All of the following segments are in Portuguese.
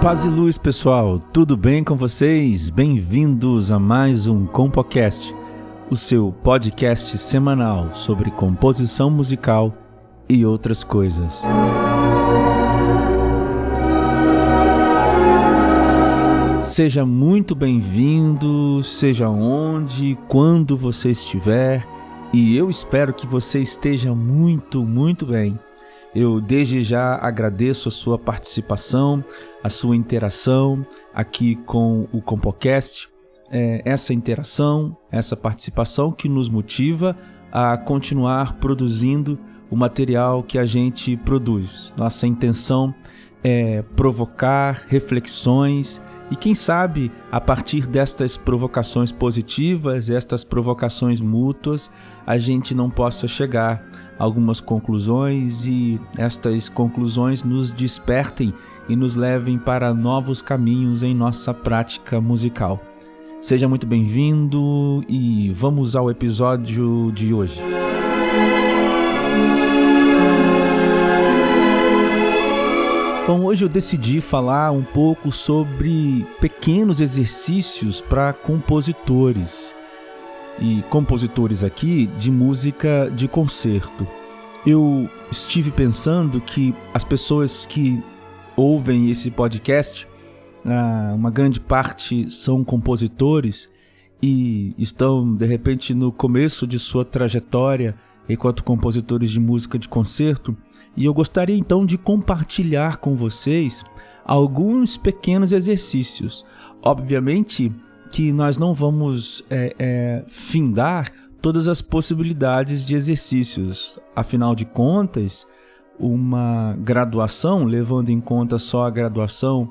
Paz e luz, pessoal, tudo bem com vocês? Bem-vindos a mais um Compocast, o seu podcast semanal sobre composição musical e outras coisas. Seja muito bem-vindo, seja onde, quando você estiver, e eu espero que você esteja muito bem. Eu desde já agradeço a sua participação, a sua interação aqui com o Compocast, essa interação, essa participação que nos motiva a continuar produzindo o material que a gente produz. Nossa intenção é provocar reflexões e quem sabe a partir destas provocações positivas, estas provocações mútuas, a gente não possa chegar a algumas conclusões e estas conclusões nos despertem e nos levem para novos caminhos em nossa prática musical. Seja muito bem-vindo e vamos ao episódio de hoje. Bom, hoje eu decidi falar um pouco sobre pequenos exercícios para compositores. E compositores aqui de música de concerto. Eu estive pensando que as pessoas que ouvem esse podcast, uma grande parte são compositores e estão, de repente, no começo de sua trajetória enquanto compositores de música de concerto. E eu gostaria então de compartilhar com vocês alguns pequenos exercícios. Obviamente que nós não vamos findar todas as possibilidades de exercícios. Afinal de contas, uma graduação, levando em conta só a graduação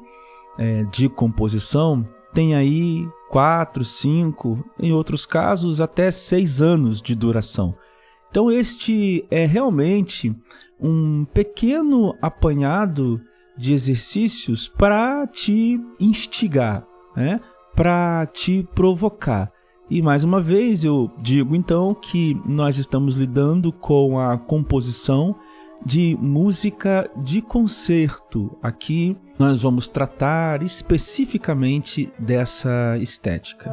de composição, tem aí 4, 5, em outros casos até 6 anos de duração. Então este é realmente um pequeno apanhado de exercícios para te instigar, né? Para te provocar. E mais uma vez eu digo então que nós estamos lidando com a composição de música de concerto. Aqui nós vamos tratar especificamente dessa estética.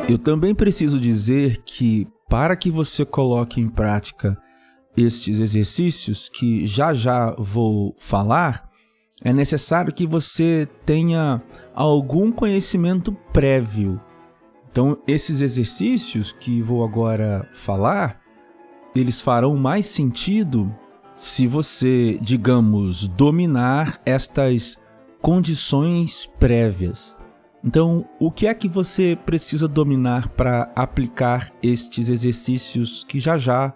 Eu também preciso dizer que para que você coloque em prática estes exercícios que já vou falar, é necessário que você tenha algum conhecimento prévio. Então, esses exercícios que vou agora falar, eles farão mais sentido se você, digamos, dominar estas condições prévias. Então, o que é que você precisa dominar para aplicar estes exercícios que já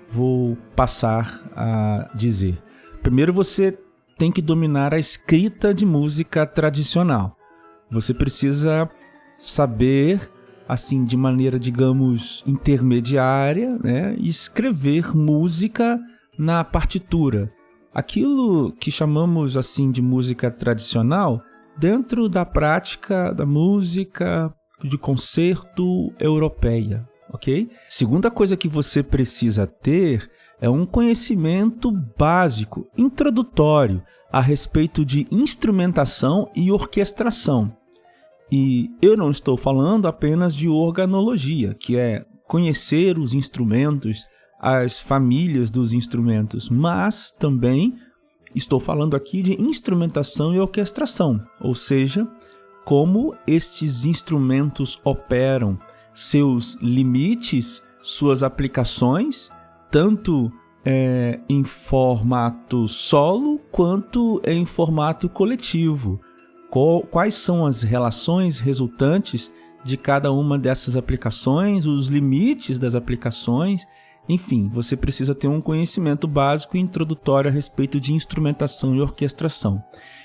vou passar a dizer? Primeiro, você tem que dominar a escrita de música tradicional. Você precisa saber, assim, de maneira, digamos, intermediária, né, escrever música na partitura. Aquilo que chamamos, assim, de música tradicional, dentro da prática da música de concerto europeia, ok? Segunda coisa que você precisa ter é um conhecimento básico, introdutório, a respeito de instrumentação e orquestração. E eu não estou falando apenas de organologia, que é conhecer os instrumentos, as famílias dos instrumentos, mas também estou falando aqui de instrumentação e orquestração, ou seja, como estes instrumentos operam, seus limites, suas aplicações, tanto em formato solo quanto em formato coletivo. Quais são as relações resultantes de cada uma dessas aplicações, os limites das aplicações. Enfim, você precisa ter um conhecimento básico e introdutório a respeito de instrumentação e orquestração.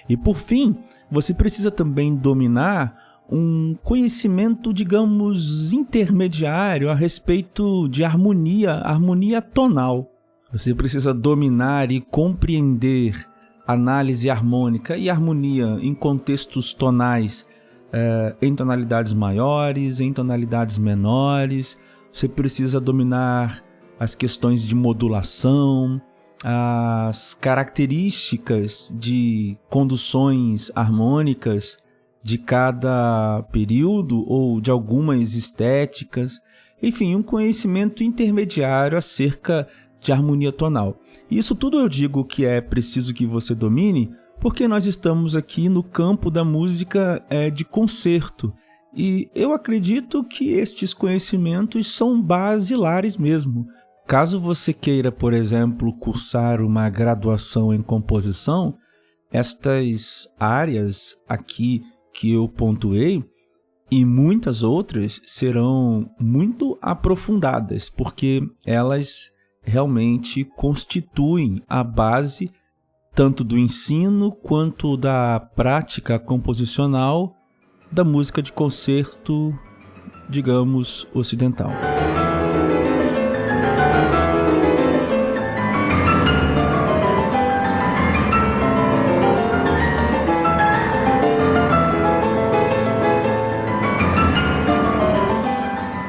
E por fim, você precisa também dominar um conhecimento, digamos, intermediário a respeito de harmonia tonal. Você precisa dominar e compreender análise harmônica e harmonia em contextos tonais em tonalidades maiores, em tonalidades menores. Você precisa dominar as questões de modulação, as características de conduções harmônicas de cada período ou de algumas estéticas. Enfim, um conhecimento intermediário acerca de harmonia tonal. Isso tudo eu digo que é preciso que você domine, porque nós estamos aqui no campo da música de concerto. E eu acredito que estes conhecimentos são basilares mesmo. Caso você queira, por exemplo, cursar uma graduação em composição, estas áreas aqui que eu pontuei e muitas outras serão muito aprofundadas, porque elas realmente constituem a base tanto do ensino quanto da prática composicional da música de concerto, digamos, ocidental.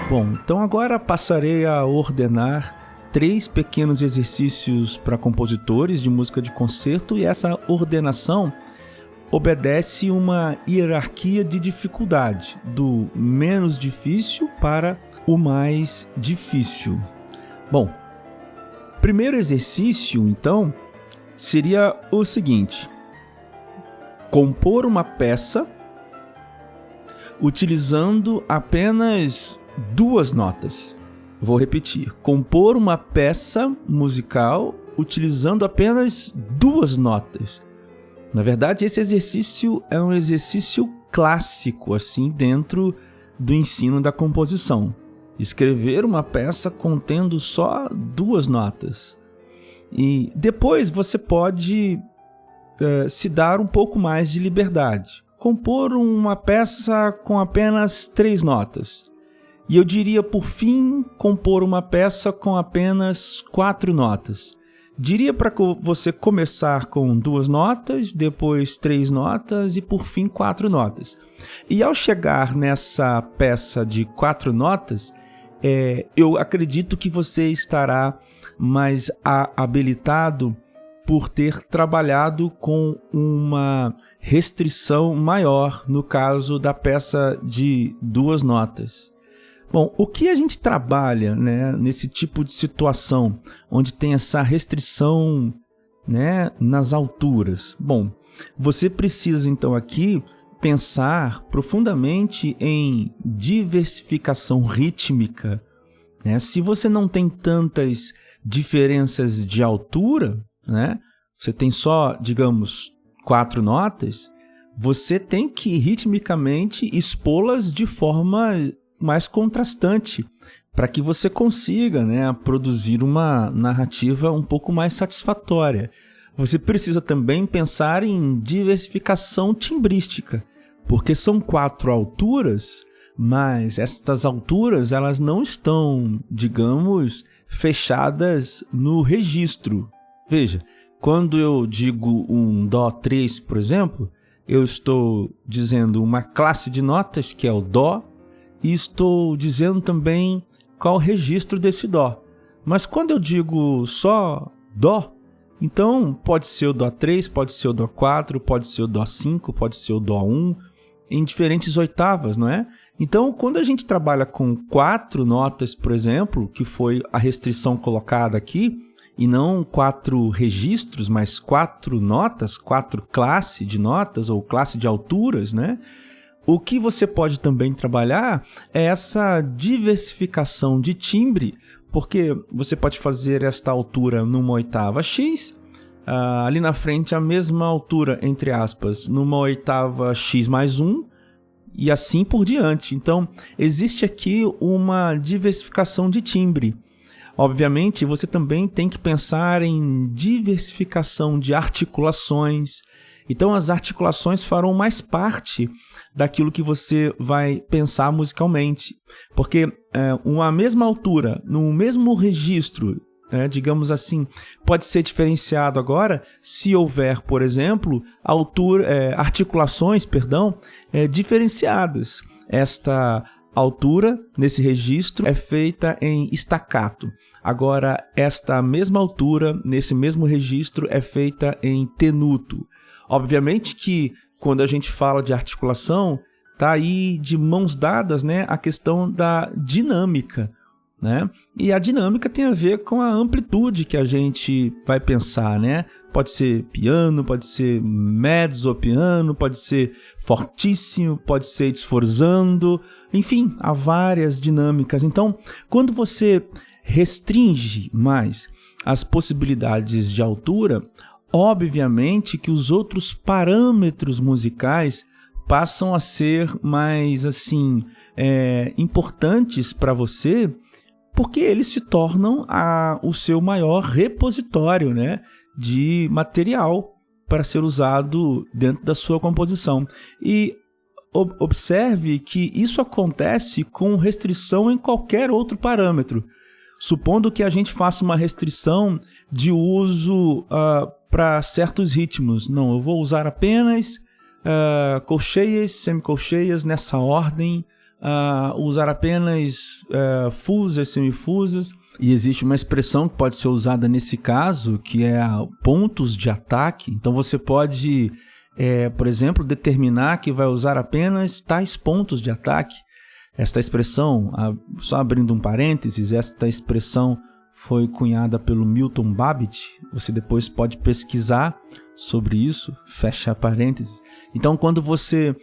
Bom, então agora passarei a ordenar 3 pequenos exercícios para compositores de música de concerto, e essa ordenação obedece uma hierarquia de dificuldade, do menos difícil para o mais difícil. Bom, primeiro exercício, então, seria o seguinte: compor uma peça utilizando apenas 2 notas. Vou repetir: compor uma peça musical utilizando apenas 2 notas. Na verdade, esse exercício é um exercício clássico, assim, dentro do ensino da composição. Escrever uma peça contendo só 2 notas. E depois você pode se dar um pouco mais de liberdade. Compor uma peça com apenas 3 notas. E eu diria, por fim, compor uma peça com apenas 4 notas. Diria para você começar com 2 notas, depois 3 notas e, por fim, 4 notas. E ao chegar nessa peça de 4 notas, eu acredito que você estará mais habilitado por ter trabalhado com uma restrição maior no caso da peça de 2 notas. Bom, o que a gente trabalha, né, nesse tipo de situação, onde tem essa restrição, né, nas alturas? Bom, você precisa então aqui pensar profundamente em diversificação rítmica, né? Se você não tem tantas diferenças de altura, né, você tem só, digamos, 4 notas, você tem que ritmicamente expô-las de forma mais contrastante, para que você consiga, né, produzir uma narrativa um pouco mais satisfatória. Você precisa também pensar em diversificação timbrística, porque são 4 alturas, mas estas alturas elas não estão, digamos, fechadas no registro. Veja, quando eu digo um Dó 3, por exemplo, eu estou dizendo uma classe de notas, que é o Dó, e estou dizendo também qual o registro desse Dó. Mas quando eu digo só Dó, então pode ser o Dó 3, pode ser o Dó 4, pode ser o Dó 5, pode ser o Dó 1, em diferentes oitavas, não é? Então, quando a gente trabalha com 4 notas, por exemplo, que foi a restrição colocada aqui, e não 4 registros, mas 4 notas, 4 classes de notas ou classe de alturas, né? O que você pode também trabalhar é essa diversificação de timbre, porque você pode fazer esta altura numa oitava X, ali na frente a mesma altura, entre aspas, numa oitava X mais 1, e assim por diante. Então, existe aqui uma diversificação de timbre. Obviamente, você também tem que pensar em diversificação de articulações. Então, as articulações farão mais parte daquilo que você vai pensar musicalmente. Porque uma mesma altura, no mesmo registro, digamos assim, pode ser diferenciado agora se houver, por exemplo, articulações, diferenciadas. Esta altura nesse registro é feita em staccato. Agora, esta mesma altura nesse mesmo registro é feita em tenuto. Obviamente que quando a gente fala de articulação, está aí de mãos dadas, né, a questão da dinâmica, né? E a dinâmica tem a ver com a amplitude que a gente vai pensar, né? Pode ser piano, pode ser mezzo piano, pode ser fortíssimo, pode ser esforzando, enfim, há várias dinâmicas. Então, quando você restringe mais as possibilidades de altura, obviamente que os outros parâmetros musicais passam a ser mais importantes para você, porque eles se tornam o seu maior repositório, né, de material para ser usado dentro da sua composição. E observe que isso acontece com restrição em qualquer outro parâmetro. Supondo que a gente faça uma restrição de uso para certos ritmos. Não, eu vou usar apenas colcheias, semicolcheias nessa ordem, usar apenas fusas, semifusas. E existe uma expressão que pode ser usada nesse caso, que é pontos de ataque. Então você pode, por exemplo, determinar que vai usar apenas tais pontos de ataque. Esta expressão, só abrindo um parênteses, esta expressão foi cunhada pelo Milton Babbitt. Você depois pode pesquisar sobre isso, fecha parênteses. Então, quando você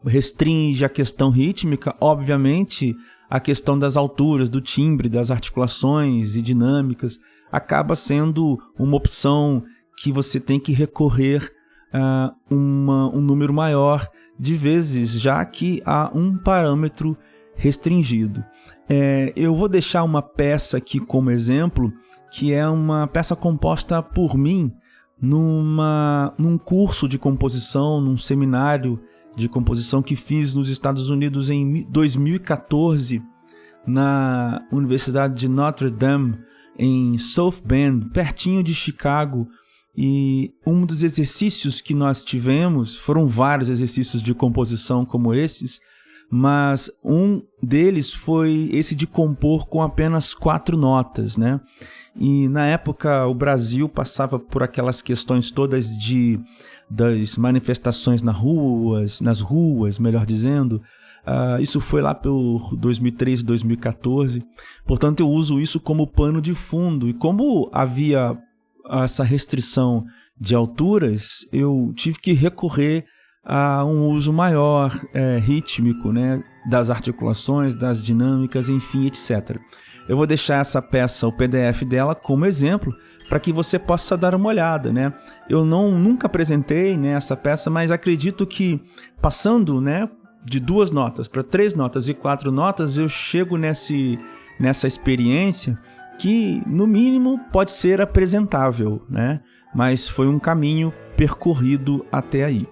restringe a questão rítmica, obviamente, a questão das alturas, do timbre, das articulações e dinâmicas acaba sendo uma opção que você tem que recorrer a um número maior de vezes, já que há um parâmetro restringido. Eu vou deixar uma peça aqui como exemplo, que é uma peça composta por mim num curso de composição, num seminário de composição que fiz nos Estados Unidos em 2014, na Universidade de Notre Dame, em South Bend, pertinho de Chicago. E um dos exercícios que nós tivemos, foram vários exercícios de composição como esses, mas um deles foi esse de compor com apenas 4 notas, né? E na época o Brasil passava por aquelas questões todas das manifestações nas ruas, melhor dizendo. Isso foi lá por 2013, 2014. Portanto, eu uso isso como pano de fundo. E como havia essa restrição de alturas, eu tive que recorrer a um uso maior rítmico, né, das articulações, das dinâmicas, enfim, etc. Eu vou deixar essa peça, o PDF dela, como exemplo, para que você possa dar uma olhada, né? Eu nunca apresentei, né, essa peça, mas acredito que passando, né, de 2 notas para 3 notas e 4 notas, eu chego nessa experiência que, no mínimo, pode ser apresentável, né? Mas foi um caminho percorrido até aí.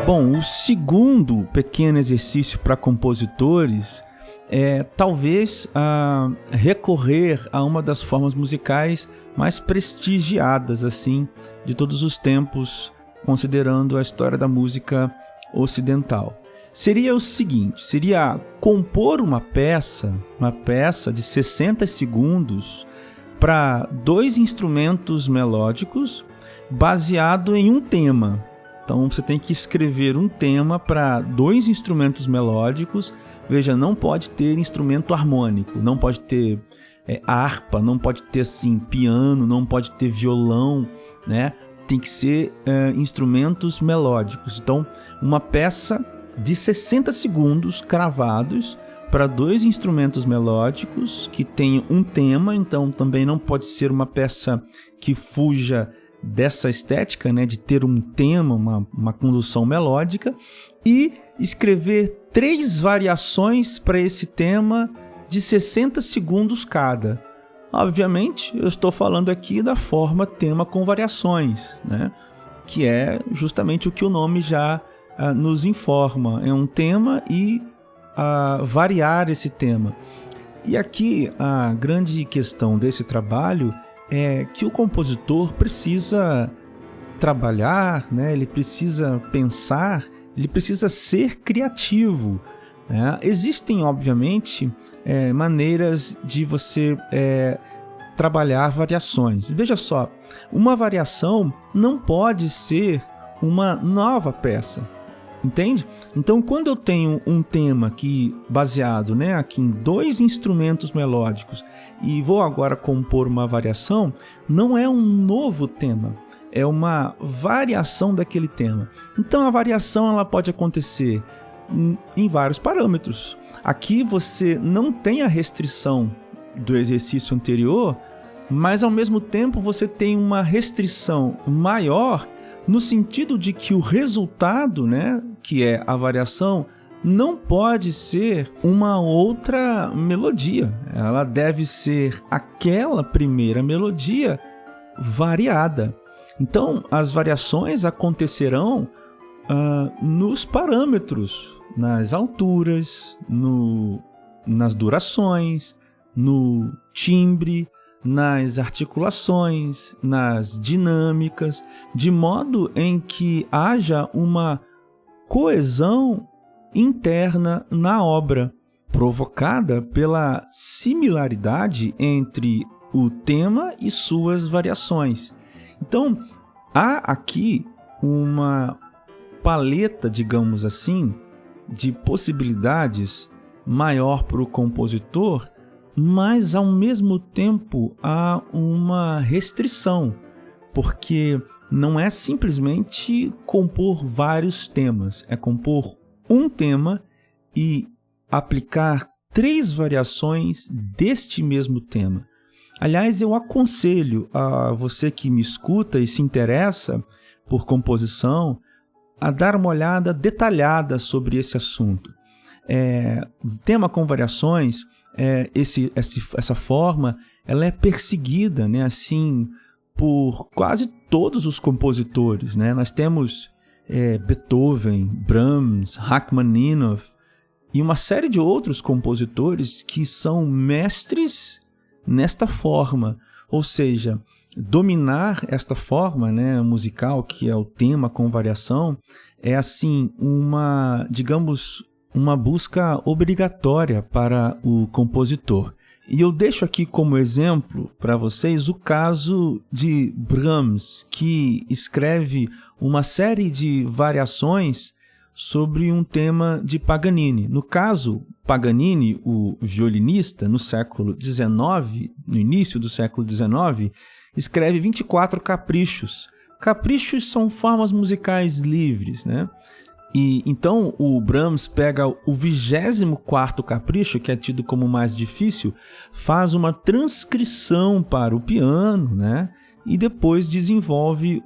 Bom, o segundo pequeno exercício para compositores é talvez recorrer a uma das formas musicais mais prestigiadas assim de todos os tempos, considerando a história da música ocidental. Seria o seguinte, seria compor uma peça de 60 segundos para 2 instrumentos melódicos baseado em um tema. Então você tem que escrever um tema para 2 instrumentos melódicos. Veja, não pode ter instrumento harmônico, não pode ter harpa, não pode ter assim piano, não pode ter violão, né? Tem que ser instrumentos melódicos. Então, uma peça de 60 segundos cravados para 2 instrumentos melódicos que tenham um tema. Então, também não pode ser uma peça que fuja dessa estética, né, de ter um tema, uma condução melódica, e escrever 3 variações para esse tema de 60 segundos cada. Obviamente, eu estou falando aqui da forma tema com variações, né? Que é justamente o que o nome já nos informa. É um tema e variar esse tema. E aqui a grande questão desse trabalho é que o compositor precisa trabalhar, né? Ele precisa pensar, ele precisa ser criativo. Né? Existem, obviamente, maneiras de você trabalhar variações. Veja só, uma variação não pode ser uma nova peça, entende? Então, quando eu tenho um tema que baseado, né, aqui em 2 instrumentos melódicos e vou agora compor uma variação, não é um novo tema, é uma variação daquele tema. Então, a variação ela pode acontecer em vários parâmetros. Aqui você não tem a restrição do exercício anterior, mas ao mesmo tempo você tem uma restrição maior no sentido de que o resultado, né, que é a variação, não pode ser uma outra melodia. Ela deve ser aquela primeira melodia variada. Então, as variações acontecerão nos parâmetros, nas alturas, nas durações, no timbre, nas articulações, nas dinâmicas, de modo em que haja uma coesão interna na obra, provocada pela similaridade entre o tema e suas variações. Então, há aqui uma paleta, digamos assim, de possibilidades maior para o compositor, mas ao mesmo tempo há uma restrição, porque não é simplesmente compor vários temas, é compor um tema e aplicar 3 variações deste mesmo tema. Aliás, eu aconselho a você que me escuta e se interessa por composição a dar uma olhada detalhada sobre esse assunto. Tema com variações, essa forma, ela é perseguida, né, assim, por quase todos os compositores, né? Nós temos Beethoven, Brahms, Rachmaninoff e uma série de outros compositores que são mestres nesta forma, ou seja, dominar esta forma, né, musical, que é o tema com variação, é assim uma busca obrigatória para o compositor. E eu deixo aqui como exemplo para vocês o caso de Brahms, que escreve uma série de variações sobre um tema de Paganini. No caso, Paganini, o violinista, no século XIX, no início do século XIX, escreve 24 caprichos. Caprichos são formas musicais livres, né? E então o Brahms pega o 24º capricho, que é tido como mais difícil, faz uma transcrição para o piano, né? E depois desenvolve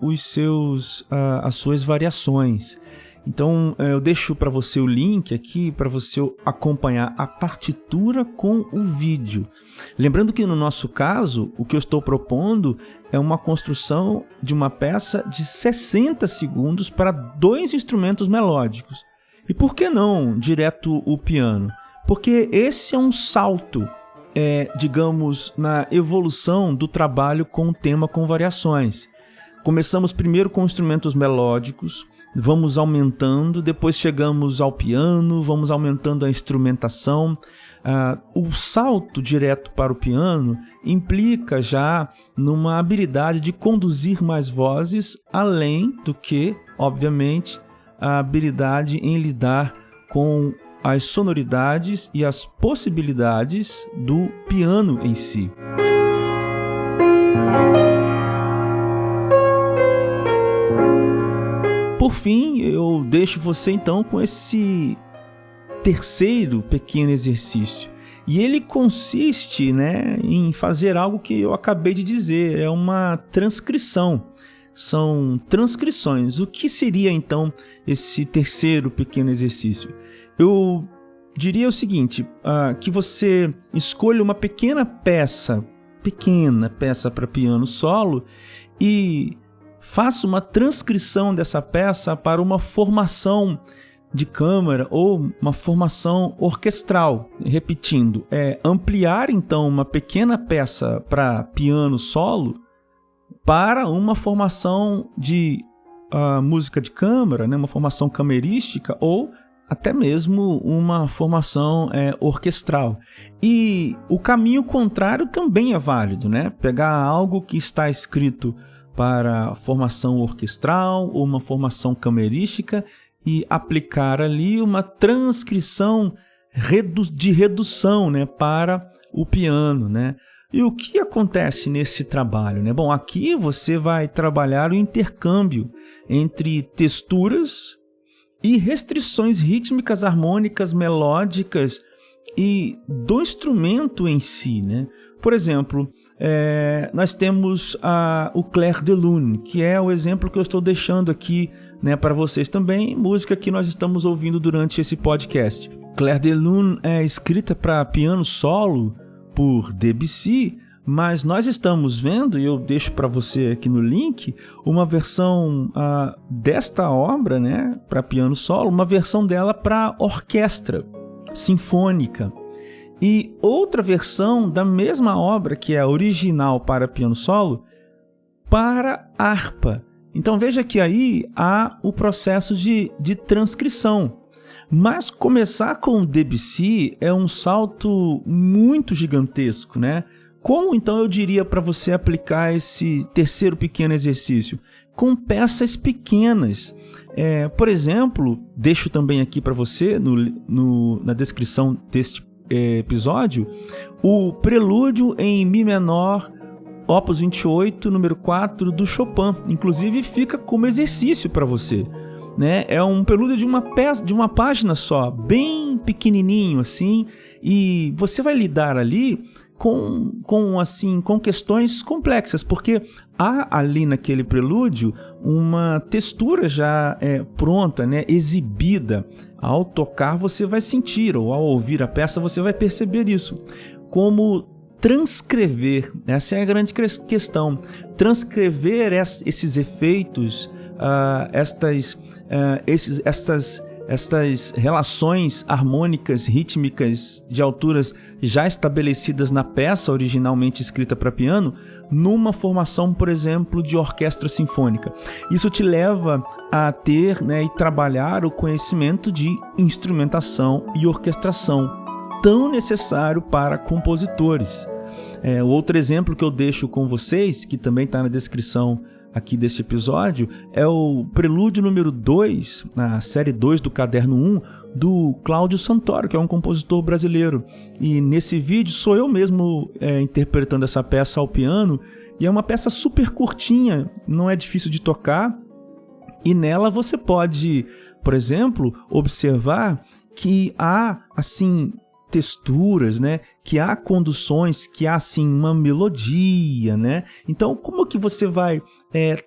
as suas variações. Então eu deixo para você o link aqui para você acompanhar a partitura com o vídeo. Lembrando que no nosso caso, o que eu estou propondo é uma construção de uma peça de 60 segundos para 2 instrumentos melódicos. E por que não direto o piano? Porque esse é um salto, digamos, na evolução do trabalho com o tema com variações. Começamos primeiro com instrumentos melódicos, vamos aumentando, depois chegamos ao piano, vamos aumentando a instrumentação. O salto direto para o piano implica já numa habilidade de conduzir mais vozes, além do que, obviamente, a habilidade em lidar com as sonoridades e as possibilidades do piano em si. Por fim, eu deixo você então com esse terceiro pequeno exercício. E ele consiste, né, em fazer algo que eu acabei de dizer, é uma transcrição. São transcrições. O que seria então esse terceiro pequeno exercício? Eu diria o seguinte, que você escolha uma pequena peça para piano solo e faça uma transcrição dessa peça para uma formação de câmara ou uma formação orquestral. Repetindo, ampliar então uma pequena peça para piano solo para uma formação de música de câmara, né, uma formação camerística ou até mesmo uma formação orquestral. E o caminho contrário também é válido, né? Pegar algo que está escrito para formação orquestral ou uma formação camerística e aplicar ali uma transcrição de redução, né, para o piano, né? E o que acontece nesse trabalho, né? Bom, aqui você vai trabalhar o intercâmbio entre texturas e restrições rítmicas, harmônicas, melódicas e do instrumento em si, né? Por exemplo, nós temos o Clair de Lune, que é o exemplo que eu estou deixando aqui, né, para vocês também, música que nós estamos ouvindo durante esse podcast. Clair de Lune é escrita para piano solo por Debussy, mas nós estamos vendo, e eu deixo para você aqui no link, uma versão desta obra, né, para piano solo, uma versão dela para orquestra sinfônica. E outra versão da mesma obra, que é a original para piano solo, para harpa. Então veja que aí há o processo de transcrição. Mas começar com o Debussy é um salto muito gigantesco, né? Como então eu diria para você aplicar esse terceiro pequeno exercício? Com peças pequenas. Por exemplo, deixo também aqui para você, na descrição deste episódio, o Prelúdio em Mi menor, Opus 28, número 4, do Chopin. Inclusive fica como exercício para você, né? É um prelúdio de uma peça, de uma página só, bem pequenininho assim, e você vai lidar ali com questões complexas, porque há ali naquele prelúdio uma textura já pronta, né, exibida. Ao tocar você vai sentir, ou ao ouvir a peça você vai perceber isso. Como transcrever, essa é a grande questão, transcrever esses efeitos, estas relações harmônicas, rítmicas de alturas já estabelecidas na peça originalmente escrita para piano, numa formação, por exemplo, de orquestra sinfônica. Isso te leva a ter, né, e trabalhar o conhecimento de instrumentação e orquestração, tão necessário para compositores. Outro exemplo que eu deixo com vocês, que também está na descrição aqui deste episódio, é o Prelúdio número 2, na série 2 do Caderno 1, do Cláudio Santoro, que é um compositor brasileiro. E nesse vídeo sou eu mesmo interpretando essa peça ao piano, e é uma peça super curtinha, não é difícil de tocar, e nela você pode, por exemplo, observar que há, assim, texturas, né? Que há conduções, que há assim uma melodia, né? Então, como que você vai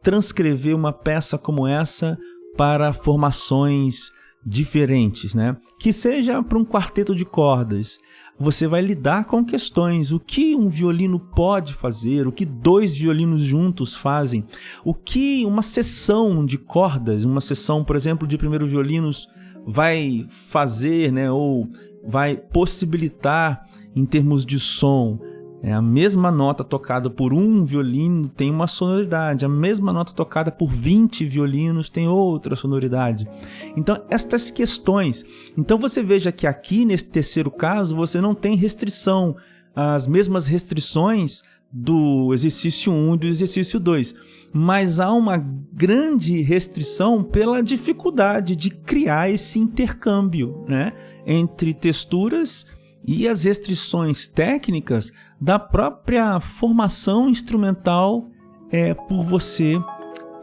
transcrever uma peça como essa para formações diferentes, né? Que seja para um quarteto de cordas. Você vai lidar com questões, o que um violino pode fazer, o que dois violinos juntos fazem, o que uma seção de cordas, uma seção, por exemplo, de primeiro violinos vai fazer, né? Ou vai possibilitar em termos de som. A mesma nota tocada por um violino tem uma sonoridade, a mesma nota tocada por 20 violinos tem outra sonoridade. Então, estas questões. Então, você veja que aqui, nesse terceiro caso, você não tem restrição, as mesmas restrições do exercício 1 e do exercício 2, mas há uma grande restrição pela dificuldade de criar esse intercâmbio, né, entre texturas e as restrições técnicas da própria formação instrumental por você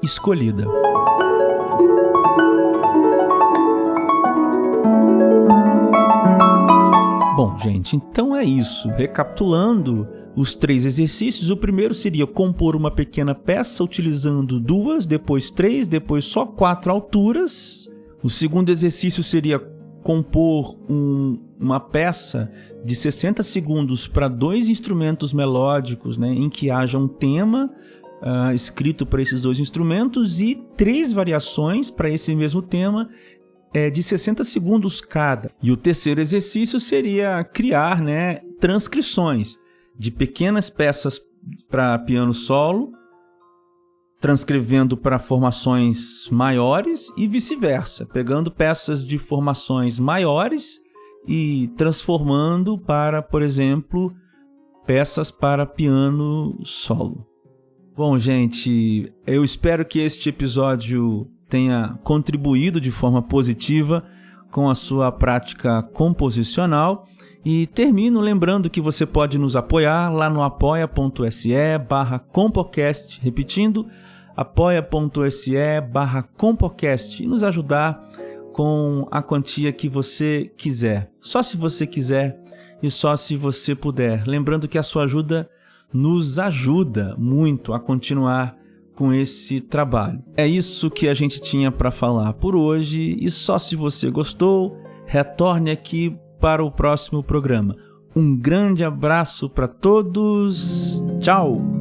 escolhida. Bom, gente, então é isso. Recapitulando os 3 exercícios, o primeiro seria compor uma pequena peça utilizando 2, depois 3, depois só 4 alturas. O segundo exercício seria compor uma peça de 60 segundos para 2 instrumentos melódicos, né, em que haja um tema escrito para esses 2 instrumentos e 3 variações para esse mesmo tema de 60 segundos cada. E o terceiro exercício seria criar, né, transcrições de pequenas peças para piano solo, transcrevendo para formações maiores e vice-versa, pegando peças de formações maiores e transformando para, por exemplo, peças para piano solo. Bom, gente, eu espero que este episódio tenha contribuído de forma positiva com a sua prática composicional e termino lembrando que você pode nos apoiar lá no apoia.se/Compocast, repetindo, apoia.se/Compocast e nos ajudar com a quantia que você quiser. Só se você quiser e só se você puder. Lembrando que a sua ajuda nos ajuda muito a continuar com esse trabalho. É isso que a gente tinha para falar por hoje e só se você gostou, retorne aqui para o próximo programa. Um grande abraço para todos. Tchau!